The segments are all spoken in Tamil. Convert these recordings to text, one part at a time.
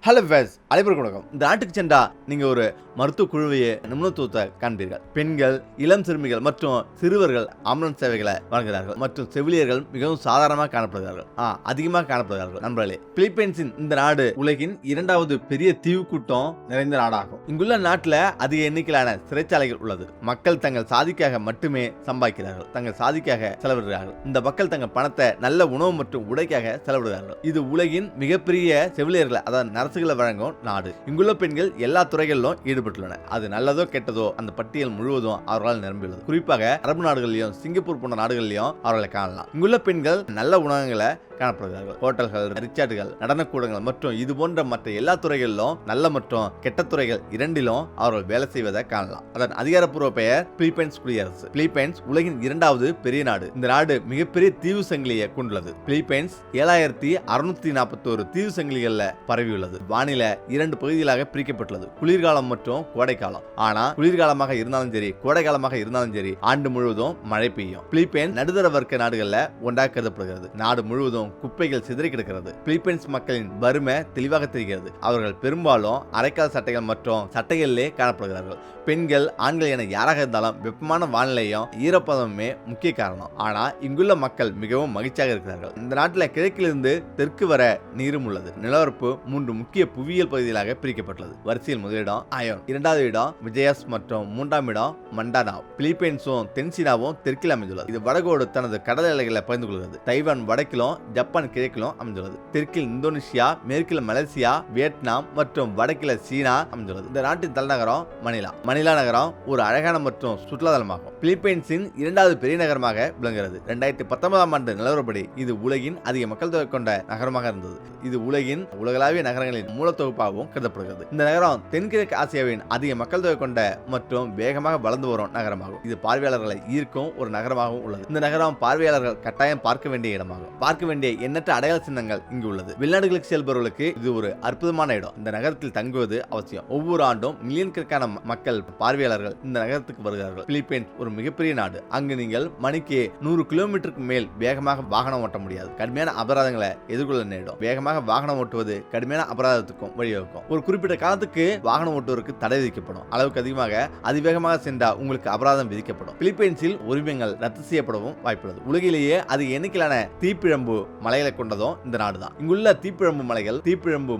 ஹலோ வேஸ் அனைவருக்கும் வணக்கம். இந்த நாட்டுக்கு சென்றா நீங்க ஒரு மருத்துவ குழுவையே நிபுணத்துவத்தை காண்பீர்கள். பெண்கள், இளம் சிறுமிகள் மற்றும் சிறுவர்கள் ஆம்புலன்ஸ் சேவைகளை வழங்குகிறார்கள் மற்றும் செவிலியர்கள் மிகவும் சாதாரணமாக காணப்படுகிறார்கள், அதிகமாக காணப்படுகிறார்கள். நண்பர்களே, பிலிப்பைன்ஸின் இந்த நாடு உலகின் 2வது பெரிய தீவு கூட்டம் நிறைந்த நாடாகும். இங்குள்ள நாட்டில் அதிக எண்ணிக்கையிலான சிறைச்சாலைகள் உள்ளது. மக்கள் தங்கள் சாதிக்காக மட்டுமே சம்பாதிக்கிறார்கள், தங்கள் சாதிக்காக செலவிடுகிறார்கள். இந்த மக்கள் தங்கள் பணத்தை நல்ல உணவு மற்றும் உடைக்காக செலவிடுகிறார்கள். இது உலகின் மிகப்பெரிய செவிலியர்களை, அதாவது நர்சுகளை வழங்கும் நாடு. இங்குள்ள பெண்கள் எல்லா துறைகளிலும் ஈடுபட்டுள்ளனர். அது நல்லதோ கெட்டதோ அந்த பட்டியல் முழுவதும் அவர்களால் நிரம்பியுள்ளது. குறிப்பாக அரபு நாடுகளிலும் சிங்கப்பூர் போன்ற நாடுகளிலும் அவர்களை காணலாம். இங்குள்ள பெண்கள் நல்ல உணவகங்களை காணப்படுகிறார்கள். ஹோட்டல்கள், ரிச்சார்டுகள், நடனக்கூடங்கள் மற்றும் இது போன்ற மற்ற எல்லா துறைகளிலும் நல்ல மற்றும் கெட்ட துறைகள் இரண்டிலும் அவர்கள் வேலை செய்வதை காணலாம். அதன் அதிகாரப்பூர்வ பெயர் பிலிப்பைன்ஸ் குடியரசு. பிலிப்பைன்ஸ் உலகின் 2வது பெரிய நாடு. இந்த நாடு மிகப்பெரிய தீவு சங்கிலியை கொண்டுள்ளது. பிலிப்பைன்ஸ் 7641 தீவு சங்கிலிகள்ல பரவியுள்ளது. வானிலை 2 பகுதிகளாக பிரிக்கப்பட்டுள்ளது, குளிர்காலம் மற்றும் கோடைக்காலம். ஆனா குளிர்காலமாக இருந்தாலும் சரி, கோடைக்காலமாக இருந்தாலும் சரி, ஆண்டு முழுவதும் மழை பெய்யும். பிலிப்பைன்ஸ் நடுத்தர வர்க்க நாடுகள்ல ஒன்றாக கருதப்படுகிறது. நாடு முழுவதும் குப்பைகள் சிதறி கிடக்கிறது. பிலிப்பைன்ஸ் மக்களின் வறுமை தெளிவாக தெரிகிறது. அவர்கள் பெரும்பாலும் அரைக்கால சட்டைகள் மற்றும் சட்டைகளிலே காணப்படுகிறார்கள். பெண்கள், ஆண்கள் என யாராக இருந்தாலும் வெப்பமான வானிலையும் ஈரப்பதமுமே முக்கிய காரணம். ஆனா இங்குள்ள மக்கள் மிகவும் மகிழ்ச்சியாக இருக்கிறார்கள். இந்த நாட்டில் கிழக்கிலிருந்து தெற்கு வர நீரும் உள்ளது. நிலவரப்பு 3 முக்கிய புவியியல் பகுதிகளாக பிரிக்கப்பட்டுள்ளது. வரிசையில் முதலிடம் அயோன், 2வது இடம் விஜயாஸ் மற்றும் 3ஆம் இடம் மண்டானாவ். பிலிப்பைன்ஸும் தென்சீனாவும் தெற்கில் அமைந்துள்ளது. இது வடகோடு தனது கடல் எல்லைகளை பகிர்ந்து கொள்கிறது. தைவான் வடக்கிலும் ஜப்பான் கிழக்கிலும் அமைந்துள்ளது. தெற்கில் இந்தோனேஷியா, மேற்கில் மலேசியா, வியட்நாம் மற்றும் வடக்கில் சீனா அமைந்துள்ளது. இந்த நாட்டின் தலைநகரம் மணிலா. மணிலா நகரம் ஒரு அழகான மற்றும் சுற்றுலா தலமாகும். பிலிப்பைன்ஸின் 2வது பெரிய நகரமாக விளங்குகிறது. 2019ஆம் ஆண்டு நிலவரப்படி இது உலகின் அதிக மக்கள் தொகை கொண்ட நகரமாக இருந்தது. இது உலகின் உலகளாவிய நகரங்களின் மூலத்தொகுப்பாகவும் கருதப்படுகிறது. இந்த நகரம் தென்கிழக்கு ஆசியாவின் அதிக மக்கள் தொகை கொண்ட மற்றும் வேகமாக வளர்ந்து வரும் நகரமாகும். இது பார்வையாளர்களை ஈர்க்கும் ஒரு நகரமாகவும் உள்ளது. இந்த நகரம் பார்வையாளர்கள் கட்டாயம் பார்க்க வேண்டிய இடமாகும். பார்க்க வேண்டிய எண்ணற்ற அடையாள சின்னங்கள் இங்கு உள்ளது. வெளிநாடுகளுக்கு செல்பவர்களுக்கு இது ஒரு அற்புதமான இடம். இந்த நகரத்தில் தங்குவது அவசியம். ஒவ்வொரு ஆண்டும் மில்லியன் கணக்கான மக்கள் பார்வையாளர்கள் இந்த நகரத்துக்கு வருகிறார்கள். பிலிப்பைன்ஸ் ஒரு மிகப்பெரிய நாடு. அங்கு நீங்கள் மணிக்கு 100 கிலோமீட்டருக்கு மேல் வேகமாக வாகனம் ஓட்ட முடியாது. கடுமையான அபராதங்களை எதிர்கொள்ள நேரிடும். வேகமாக வாகனம் ஓட்டுவது கடுமையான அபராதத்துக்கும் வழிவகுக்கும். ஒரு குறிப்பிட்ட காலத்துக்கு வாகனம் ஓட்டுவதற்கு தடை விதிக்கப்படும். அளவுக்கு அதிகமாக அதிவேகமாக சென்றால் உங்களுக்கு அபராதம் விதிக்கப்படும். பிலிப்பைன்ஸில் உரிமங்கள் ரத்து செய்யப்படவும் வாய்ப்புள்ளது. உலகிலேயே அதிக எண்ணிக்கையிலான தீப்பிழம்பு மலைகளை கொண்டதும் இந்த நாடுதான். இங்குள்ள தீப்பிழம்பு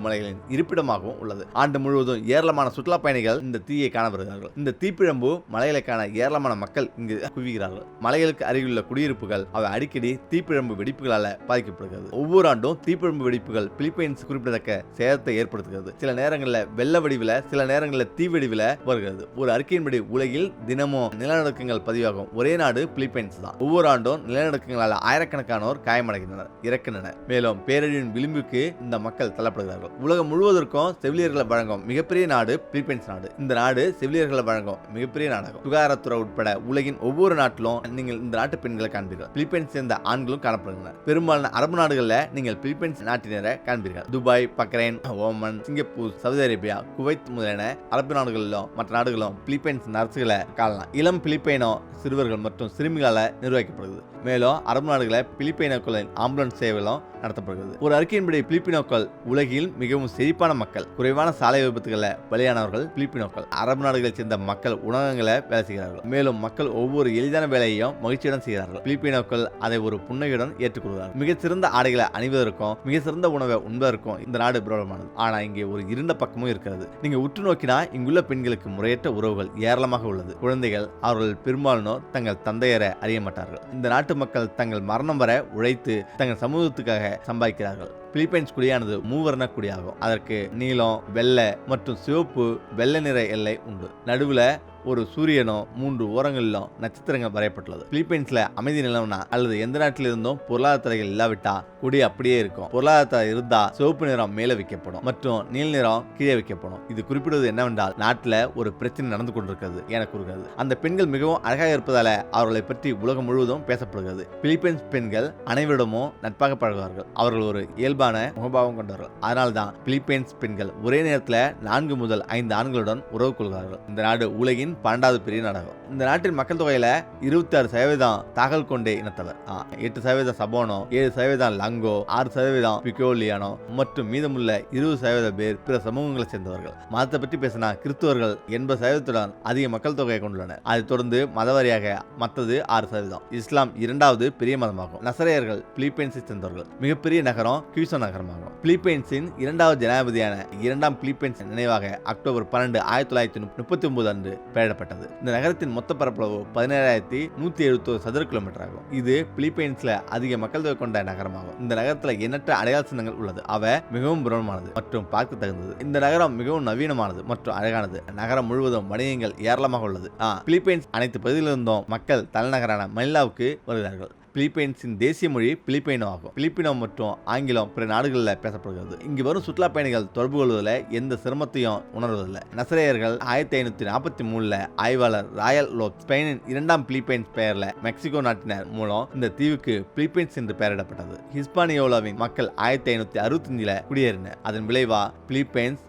மலைகளின் இருப்பிடமாகவும் உள்ளது. ஆண்டு முழுவதும் ஏராளமான சுற்றுலா பயணிகள் இந்த தீயை காண வருகிறார்கள். இந்த தீப்பிழம்பு மலைகளை காண ஏராளமான மக்கள் இங்கு குவிகிறார்கள். மலைகளுக்கு அருகிலுள்ள குடியிருப்புகள் அவை அடிக்கடி தீப்பிழம்பு வெடிப்புகளால் பாதிக்கப்படுகிறது. ஒவ்வொரு ஆண்டும் தீப்பிழம்பு வெடிப்புகள் பிலிப்பைன்ஸ் குறிப்பிடத்தக்க சேதத்தை ஏற்படுத்துகிறது. சில நேரங்களில் வெள்ள வடிவில், சில நேரங்களில் தீ வடிவில் வருகிறது. ஒரு அறிக்கையின்படி உலகில் தினமும் நிலநடுக்கங்கள் பதிவாகும் ஒரே நாடு பிலிப்பைன்ஸ் தான். ஒவ்வொரு ஆண்டும் நிலநடுக்கங்களால் ஆயிரக்கணக்கானோர் காயமடைகின்றனர், இறக்கின்றனர். மேலும் பேரழிவின் விளிம்புக்கு இந்த மக்கள் தள்ளப்படுகிறார்கள். உலகம் முழுவதற்கும் செவிலியர்களை வழங்கும் மிகப்பெரிய நாடு பிலிப்பைன்ஸ் நாடு. இந்த நாடு செவிலியர்களை வழங்கும் மிகப்பெரிய நாடாகும். சுகாதாரத்துறை உட்பட உலகின் ஒவ்வொரு நாட்டிலும் நீங்கள் இந்த நாட்டு பெண்களை காண்பீர்கள். பிலிப்பைன்ஸ் சேர்ந்த ஆண்களும் காணப்படுகின்றனர். பெரும்பாலான அரபு நாடுகளில் நீங்கள் பிலிப்பைன்ஸ் நாட்டினரை காண்பீர்கள். Dubai, Bahrain, Oman, Singapore, Saudi Arabia, Kuwait முதலான அரபு நாடுகளிலும் மற்ற நாடுகளும் பிலிப்பைன்ஸ் நர்சுகளை காணலாம். இளம் பிலிப்பைனோ சிறுவர்கள் மற்றும் சிறுமிகளால் நிர்வகிக்கப்படுகிறது. மேலும் அரபு நாடுகளில் பிலிப்பைனோக்களின் ஆம்புலன்ஸ் சேவைகளும் நடத்தப்படுகிறது. ஒரு அறிக்கையின்படி பிலிப்பினோக்கள் உலகில் மிகவும் செழிப்பான மக்கள். குறைவான சாலை விபத்துகளில் பலியானவர்கள் பிலிப்பினோக்கள். அரபு நாடுகளைச் சேர்ந்த மக்கள் உணவகங்களை வேலை செய்கிறார்கள். மேலும் மக்கள் ஒவ்வொரு எளிதான வேலையையும் மகிழ்ச்சியுடன் செய்கிறார்கள். பிலிப்பினோக்கள் அதை ஒரு புன்னகையுடன் ஏற்றுக்கொள்கிறார்கள். மிகச்சிறந்த ஆடைகளை அணிவதற்கும் மிக சிறந்த உணவை உண்பதற்கும் இந்த நாடு பிரபலமானது. ஆனா இங்கே ஒரு இருண்ட பக்கமும் இருக்கிறது. நீங்க உற்று நோக்கினா இங்குள்ள பெண்களுக்கு முறையற்ற உறவுகள் ஏராளமாக உள்ளது. குழந்தைகள் அவர்கள் பெரும்பாலும் தங்கள் தந்தையரை அறிய மாட்டார்கள். இந்த நாட்டு மக்கள் தங்கள் மரணம் வரை உழைத்து தங்கள் சமூகத்துக்காக சம்பாதிக்கிறார்கள். பிலிப்பைன்ஸ் குடியானது மூவர்ண குடியாகும். அதற்கு நீலம், வெள்ளை மற்றும் சிவப்பு வெள்ளை நிற எல்லை உண்டு. நடுவுல ஒரு சூரியனோ 3 ஓரங்களிலும் நட்சத்திரங்கள் வரையப்பட்டுள்ளது. பிலிப்பைன்ஸ்ல அமைதி நிலவுனா அல்லது எந்த நாட்டிலிருந்தும் பொருளாதாரங்கள் இல்லாவிட்டா கொடி அப்படியே இருக்கும். பொருளாதாரம் இருந்தா சிவப்பு நிறம் மேல வைக்கப்படும் மற்றும் நீல நிறம் கீழே வைக்கப்படும். இது குறிப்பிடுவது என்னவென்றால் நாட்டில் ஒரு பிரச்சனை நடந்து கொண்டிருக்கிறது என கூறுகிறது. அந்த பெண்கள் மிகவும் அழகாக இருப்பதால அவர்களை பற்றி உலகம் முழுவதும் பேசப்படுகிறது. பிலிப்பைன்ஸ் பெண்கள் அனைவரிடமும் நட்பாக பழகுவார்கள். அவர்கள் ஒரு இயல்பான இயல்பான முகபாவம் கொண்டவர்கள். அதனால்தான் பிலிப்பைன்ஸ் பெண்கள் ஒரே நேரத்தில் 4 முதல் 5 ஆண்களுடன் உறவு கொள்கிறார்கள். இந்த நாடு உலகின் 12வது பெரிய நாடாகும். இந்த நாட்டின் மக்கள் தொகையில 26% தாகல் கொண்டே இனத்தவர், 8% சபோனோ, 7% லங்கோ, 6% பிகோலியானோ மற்றும் மீதமுள்ள 20% பேர் பிற சமூகங்களை சேர்ந்தவர்கள். மதத்தை பற்றி பேசினா கிறிஸ்துவர்கள் 80% அதிக மக்கள் தொகையை கொண்டுள்ளனர். அதைத் தொடர்ந்து மதவாரியாக மற்றது 6%. இஸ்லாம் 2வது பெரிய மதமாகும். நசரேயர்கள் பிலிப்பைன்ஸை சேர்ந்தவர்கள். மிகப்பெரிய நகரம் கியூசோ நகரமாகும். பிலிப்பைன்ஸின் 2வது ஜனாதிபதியான 2ஆம் பிலிப்பைன்ஸ் நினைவாக அக்டோபர் 12, 1939 அன்று பெயரிடப்பட்டது. இந்த நகரத்தின் மொத்த பரப்பளவு 17,171 சதுர கிலோமீட்டர் ஆகும். இது பிலிப்பைன்ஸ்ல அதிக மக்கள் தொகை கொண்ட நகரமாகும். இந்த நகரத்துல எண்ணற்ற அடையாள சின்னங்கள் உள்ளது. அவை மிகவும் பிரபலமானது மற்றும் பார்க்க தகுந்தது. இந்த நகரம் மிகவும் நவீனமானது மற்றும் அழகானது. நகரம் முழுவதும் வணிகங்கள் ஏராளமாக உள்ளது. பிலிப்பைன்ஸ் அனைத்து பகுதியிலிருந்தும் மக்கள் தலைநகரான மணிலாவுக்கு வருகிறார்கள். பிலிப்பைன்ஸின் தேசிய மொழி பிலிப்பைனோ ஆகும். பிலிப்பினோ மற்றும் ஆங்கிலம் பிற நாடுகளில் பேசப்படுகிறது. இங்கு வரும் சுற்றுலா பயணிகள் தொடர்பு கொள்வதில் எந்த சிரமத்தையும் உணர்வதில்லை. நசரேயர்கள் 1543 ஆய்வாளர் ராயல் லோக் ஸ்பெயினின் 2ஆம் பிலிப்பைன்ஸ் பெயர்ல மெக்சிகோ நாட்டினர் மூலம் இந்த தீவுக்கு பிலிப்பைன்ஸ் என்று பெயரிடப்பட்டது. ஹிஸ்பானியோலாவின் மக்கள் 1565 குடியேறினர். அதன் விளைவா பிலிப்பைன்ஸ்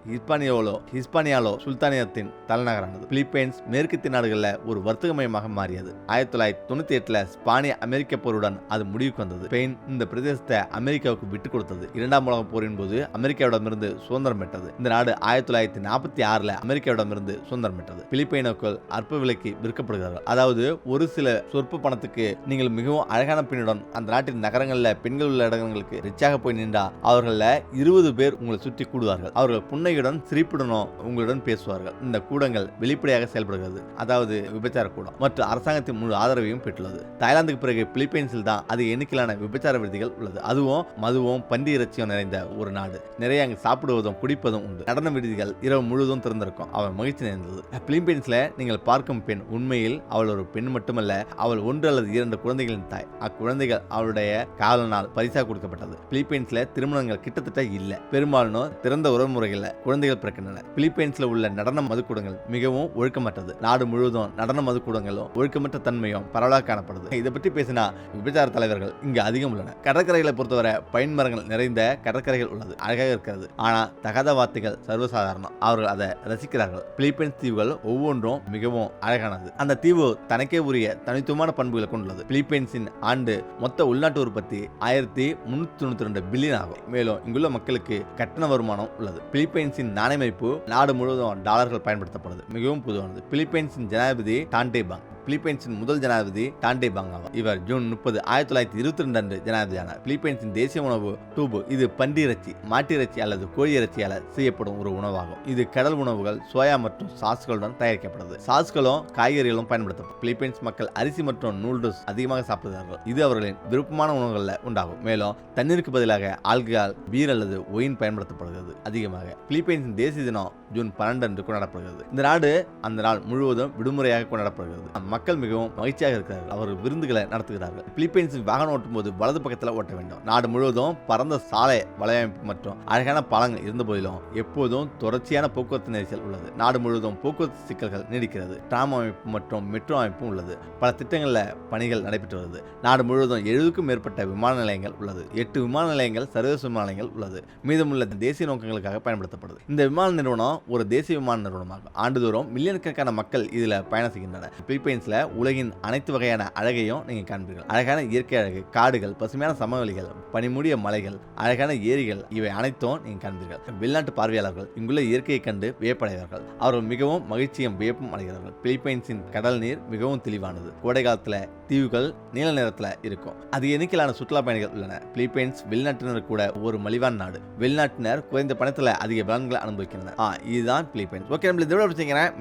ஹிஸ்பானியாலோ சுல்தானியத்தின் தலைநகரானது. பிலிப்பைன்ஸ் மேற்கத்திய நாடுகளில் ஒரு வர்த்தக மையமாக மாறியது. 1998 ஸ்பானிய அமெரிக்க அது முடிவுக்கு வந்தது. ஸ்பெயின் இந்த பிரதேசத்தை அமெரிக்காவுக்கு விட்டுக் கொடுத்தது. 2ஆம் உலக போரின் போது அமெரிக்காவிடமிருந்து சுதந்திரம் பெற்றது. இந்த நாடு 1946 அமெரிக்காவிடமிருந்து சுதந்திரம் பெற்றது. பிலிப்பைனோக்கள் அற்ப விலைக்கு விற்கப்படுகிறார்கள். அதாவது ஒரு சில சொற்ப பணத்துக்கு நீங்கள் மிகவும் அழகான பெண்ணுடன் அந்த நாட்டின் நகரங்களில் பெண்கள் உள்ள இடங்களுக்கு ரிச்சாக போய் நின்றா அவர்கள 20 பேர் உங்களை சுற்றி கூடுவார்கள். அவர்கள் புன்னையுடன் சிரிப்புடனும் உங்களுடன் பேசுவார்கள். இந்த கூடங்கள் வெளிப்படையாக செயல்படுகிறது. அதாவது விபச்சார கூடம் மற்றும் அரசாங்கத்தின் முழு ஆதரவையும் பெற்றுள்ளது. தாய்லாந்துக்கு பிறகு பிலிப்பைன்ஸில் தான் அதிக எண்ணிக்கையிலான விபச்சார விடுதிகள் உள்ளது. அதுவும் மதுவும் பன்றி இறைச்சியும் நிறைந்த ஒரு நாடு. நிறைய அங்கு சாப்பிடுவதும் குடிப்பதும் உண்டு. நடன விடுதிகள் இரவு முழுவதும் திறந்திருக்கும். அவள் மகிழ்ச்சி நிறைந்தது. பிலிப்பைன்ஸ்ல நீங்கள் பார்க்கும் பெண் உண்மையில் அவள் ஒரு பெண் மட்டுமல்ல, அவள் 1 அல்லது 2 குழந்தைகளின் தாய். அக்குழந்தைகள் அவளுடைய காவலனால் பரிசாக கொடுக்கப்பட்டது. பிலிப்பைன்ஸ்ல திருமணங்கள் கிட்டத்தட்ட இல்ல. பெரும்பாலும் திறந்த உறவுமுறைகள்ல குழந்தைகள் பிறக்கின்றன. பிலிப்பைன்ஸ்ல உள்ள நடன மதுக்கூடங்கள் மிகவும் ஒழுக்கமற்றது. நாடு முழுவதும் நடன மதுக்கூடங்களும் ஒழுக்கமற்ற தன்மையும் பரவலாக காணப்படுது. இதை பற்றி பேசினா விபச்சார தலைவர்கள் இங்கு அதிகம் உள்ளன. கடற்கரைகளை பொறுத்தவரை பைன் மரங்கள் நிறைந்த கடற்கரைகள் உள்ளது. அழகாக இருக்கிறது. ஆனா தகாத வார்த்தைகள் சர்வசாதாரணம். அவர்கள் அதை ரசிக்கிறார்கள். பிலிப்பைன்ஸ் தீவுகள் ஒவ்வொன்றும் மிகவும் அழகானது. அந்த தீவு தனக்கே உரிய தனித்துவமான பண்புகளை கொண்டுள்ளது. பிலிப்பைன்ஸின் ஆண்டு மொத்த உள்நாட்டு உற்பத்தி 1392 பில்லியன் ஆகும். மேலும் இங்குள்ள மக்களுக்கு கட்டண வருமானம் உள்ளது. பிலிப்பைன்ஸின் நாணய மதிப்பு நாடு முழுவதும் டாலர்கள் பயன்படுத்தப்படுது. மிகவும் பொதுவானது. பிலிப்பைன்ஸின் ஜனாதிபதி டாண்டே பாங். பிலிப்பைன்ஸின் முதல் ஜனாதிபதி டாண்டே பாங் ஆவார். இவர் ஜூன் 30, 1922 அன்று ஜனாதிபதியானார். பிலிப்பைன்ஸின் தேசிய உணவு டூபு. இது பன்றி இறைச்சி, மாட்டு இறைச்சி அல்லது கோழி இறைச்சியால் செய்யப்படும் ஒரு உணவாகும். இது கடல் உணவுகள், சோயா மற்றும் சாஸ்களுடன் தயாரிக்கப்படுது. சாஸ்களும் காய்கறிகளும் பயன்படுத்தப்படும். பிலிப்பைன்ஸ் மக்கள் அரிசி மற்றும் நூடுல்ஸ் அதிகமாக சாப்பிடுகிறார்கள். இது அவர்களின் விருப்பமான உணவுகளில் உண்டாகும். மேலும் தண்ணீருக்கு பதிலாக ஆல்கஹால், பீர் அல்லது ஒயின் பயன்படுத்தப்படுகிறது அதிகமாக. பிலிப்பைன்ஸின் தேசிய தினம் ஜூன் 12 அன்று கொண்டாடப்படுகிறது. இந்த நாடு அந்த நாள் முழுவதும் விடுமுறையாக கொண்டாடப்படுகிறது. மக்கள் மிகவும் மகிழ்ச்சியாக இருக்கிறார்கள். அவர்கள் விருந்துகளை நடத்துகிறார்கள். பிலிப்பைன்ஸில் வாகனம் ஓட்டும் போது வலது பக்கத்தில் ஓட்ட வேண்டும். நாடு முழுவதும் பரந்த சாலை வலையமைப்பு மற்றும் அழகான பாலங்கள் இருந்த போதிலும் எப்போதும் தொடர்ச்சியான போக்குவரத்து நெரிசல் உள்ளது. நாடு முழுவதும் போக்குவரத்து சிக்கல்கள் நீடிக்கிறது. டிராம் அமைப்பு மற்றும் மெட்ரோ அமைப்பும் உள்ளது. பல திட்டங்களில் பணிகள் நடைபெற்று வருகிறது. நாடு முழுவதும் 70க்கும் மேற்பட்ட விமான நிலையங்கள் உள்ளது. 8 விமான நிலையங்கள் சர்வதேச விமான நிலையங்கள் உள்ளது. மீதமுள்ள தேசிய நோக்கங்களுக்காக பயன்படுத்தப்படுது. இந்த விமான நிறுவனம் ஒரு தேசிய விமான நிறுவனமாகும். ஆண்டுதோறும் மில்லியன் கணக்கான மக்கள் இதில் பயணம் செய்கின்றனர். பிலிப்பைன்ஸ்ல உலகின் அனைத்து வகையான அழகையும் நீங்க காண்பீர்கள். அழகான இயற்கை அழகு, காடுகள், பசுமையான சமவெளிகள், பனிமூடிய மலைகள், அழகான ஏரிகள், இவை அனைத்தும் நீங்க காண்பீர்கள். வெளிநாட்டு பார்வையாளர்கள் இங்குள்ள இயற்கையை கண்டு வியப்படைவார்கள். அவர்கள் மிகவும் மகிழ்ச்சியும் வியப்பும் அடைகிறார்கள். பிலிப்பைன்ஸின் கடல் நீர் மிகவும் தெளிவானது. கோடை காலத்துல தீவுகள் நீல நிறத்துல இருக்கும். அதிக எண்ணிக்கையிலான சுற்றுலா பயணிகள் உள்ளன. பிலிப்பைன்ஸ் வெளிநாட்டினர் கூட ஒரு மலிவான நாடு. வெளிநாட்டினர் குறைந்த பணத்துல அதிக பலன்களை அனுபவிக்கின்றனர். இதுதான் பிலிப்பைன்ஸ். ஓகே, நம்ம இதோட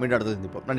மீண்டும் அடுத்து சந்திப்போம். நன்றி.